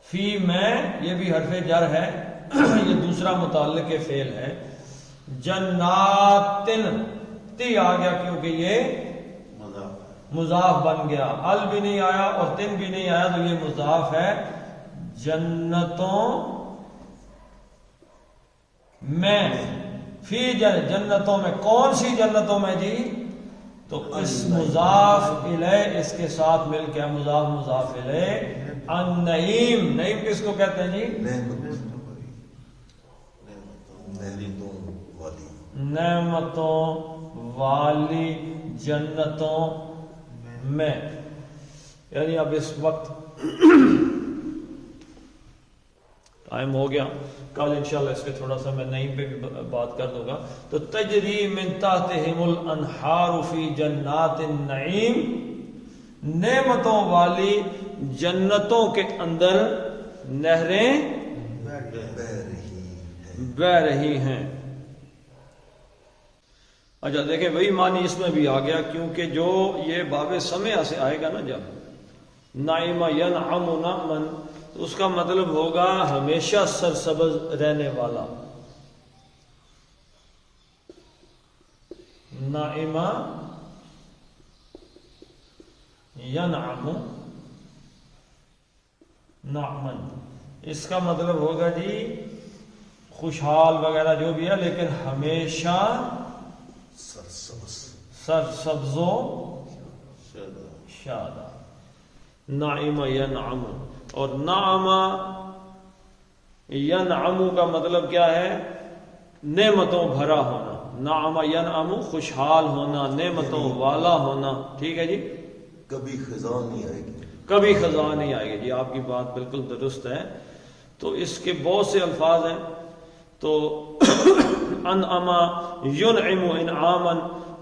Speaker 1: فی میں، یہ بھی حرف جر ہے، یہ دوسرا متعلق فعل ہے۔ جناتن، تی آ گیا کیونکہ یہ مضاف بن گیا، ال بھی نہیں آیا اور تن بھی نہیں آیا تو یہ مضاف ہے۔ جنتوں میں، فی جنتوں میں، کون سی جنتوں میں جی؟ تو اس مضاف الیہ، اس کے ساتھ مل کے مضاف مضاف الیہ۔ النعیم، نعیم کس کو کہتے ہیں جی؟ نعمتوں والی جنتوں میں، یعنی اب اس وقت ٹائم ہو گیا، کل انشاءاللہ اس پہ تھوڑا سا میں نعیم پہ بھی بات کر دوں گا۔ تو تجری من تحتہم الانہار فی جنات النعیم، نعمتوں والی جنتوں کے اندر نہریں بہ رہی ہیں۔ اچھا دیکھیں وہی معنی اس میں بھی آ گیا، کیونکہ جو یہ باب سمع سے آئے گا نا، جب نعیم ینعم نعمن، تو اس کا مطلب ہوگا ہمیشہ سرسبز رہنے والا۔ نعیم ینعم نعمن، اس کا مطلب ہوگا جی خوشحال وغیرہ جو بھی ہے، لیکن ہمیشہ سرسبز و شادہ۔ نعیم ینعم، اور نعم ینعم کا مطلب کیا ہے؟ نعمتوں بھرا ہونا۔ نعم ینعم، خوشحال ہونا، نعمتوں والا ہونا، ٹھیک ہے جی۔
Speaker 3: کبھی خزاں نہیں آئے گی،
Speaker 1: کبھی خزاں نہیں آئے گی، جی آپ کی بات بالکل درست ہے۔ تو اس کے بہت سے الفاظ ہیں، تو انعم ینعم انعاما،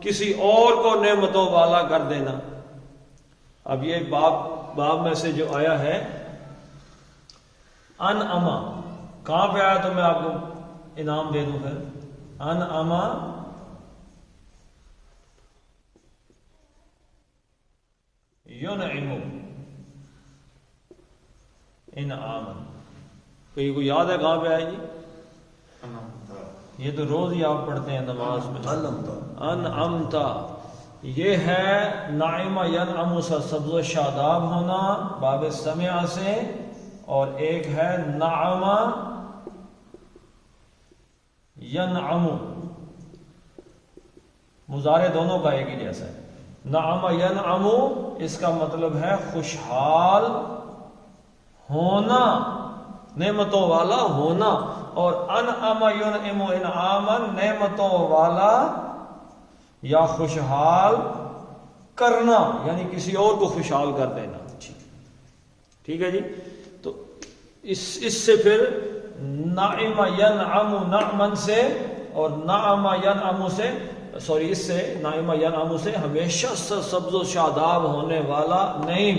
Speaker 1: کسی اور کو نعمتوں والا کر دینا۔ اب یہ باب میں سے جو آیا ہے انعم، کہاں پہ آیا تو میں آپ کو انعام دے دوں پھر۔ انعم ینعم انعاما، کوئی کو یاد ہے کہاں پہ آئے جی؟ یہ تو روز ہی آپ پڑھتے ہیں نماز میں۔ انعمتا، یہ ہے نعیم ینعم سبز و شاداب ہونا باب سمع سے، اور ایک ہے نعم ینعم، مضارع دونوں کا ایک ہی جیسا ہے۔ نعم ینعم اس کا مطلب ہے خوشحال ہونا، نعمتوں والا ہونا، اور انعم ینعم انعاما، نعمتوں والا یا خوشحال کرنا، یعنی کسی اور کو خوشحال کر دینا، ٹھیک ہے جی۔ تو اس سے پھر نعم ینعم نعما سے، اور نعم ینعم سے، سوری اس سے نعم ینعم سے ہمیشہ سبز و شاداب ہونے والا نعیم،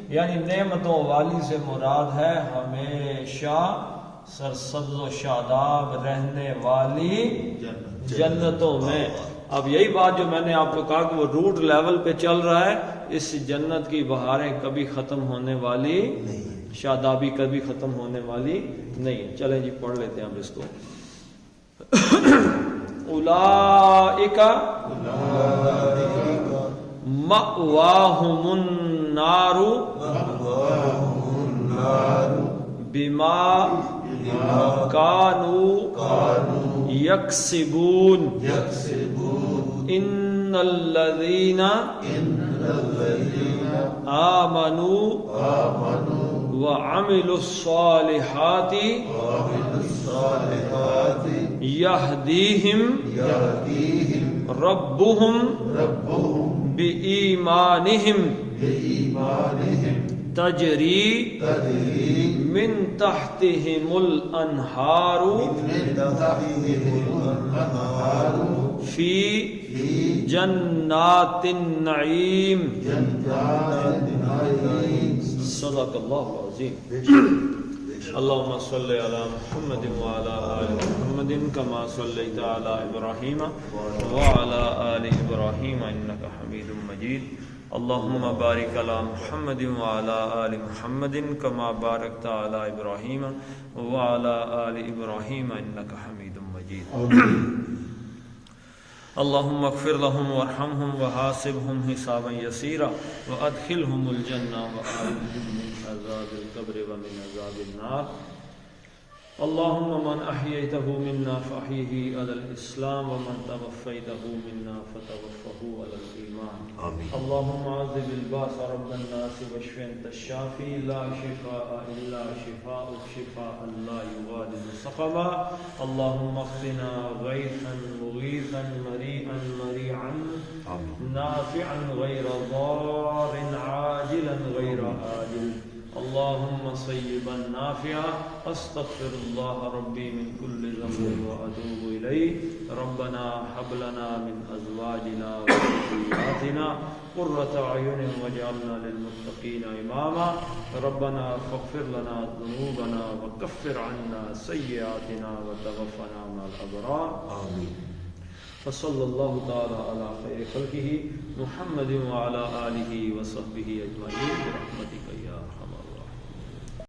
Speaker 1: یعنی نعمتوں والی سے مراد ہے ہمیشہ سرسبز و شاداب رہنے والی جنتوں میں۔ اب یہی بات جو میں نے آپ کو کہا کہ وہ روٹ لیول پہ چل رہا ہے، اس جنت کی بہاریں کبھی ختم ہونے والی شادابی کبھی ختم ہونے والی نہیں ہے. چلیں جی پڑھ لیتے ہیں اب اس کو. اولئک مأواہم النار بما كانوا یکسبون ان الذین آمنوا وعملوا الصالحات یہدیہم ربهم بإیمانہم تجری من تحتہم الانہار فی جنات النعیم. صدق اللہ العظیم. اللهم صل على محمد وعلى آل محمد كما صليت على إبراهيم وعلى آل إبراهيم إنك حميد مجيد. اللهم بارك على محمد وعلى آل محمد كما باركت على إبراهيم وعلى آل إبراهيم إنك حميد مجيد. اللهم اغفر لهم وارحمهم وحاسبهم حسابا يسيرا وادخلهم الجنة وآمنهم من عذاب القبر ومن عذاب النار. اللهم من أحييته منا فأحيه على الإسلام ومن توفيته منا فتوفه على الإيمان.
Speaker 3: آمين.
Speaker 1: اللهم عذب الباس رب الناس واشف أنت الشافي لا شفاء إلا شفاءك شفاء لا يغادر سقما. اللهم اغثنا غيثا مغيثا مريئا مريعا نافعا غير ضار عاجلا غير آجل. اللهم صيبا نافعا. استغفر الله ربي من كل ذنب واتوب اليه. ربنا هب لنا من ازواجنا وذرياتنا قرة اعين واجعلنا للمتقين اماما. ربنا فاغفر لنا ذنوبنا وكفر عنا سيئاتنا وتوفنا مع الابرار.
Speaker 3: آمين.
Speaker 1: فصلى الله تعالى على خير خلقه محمد وعلى آله وصحبه أجمعين برحمتك يا أرحم الراحمين.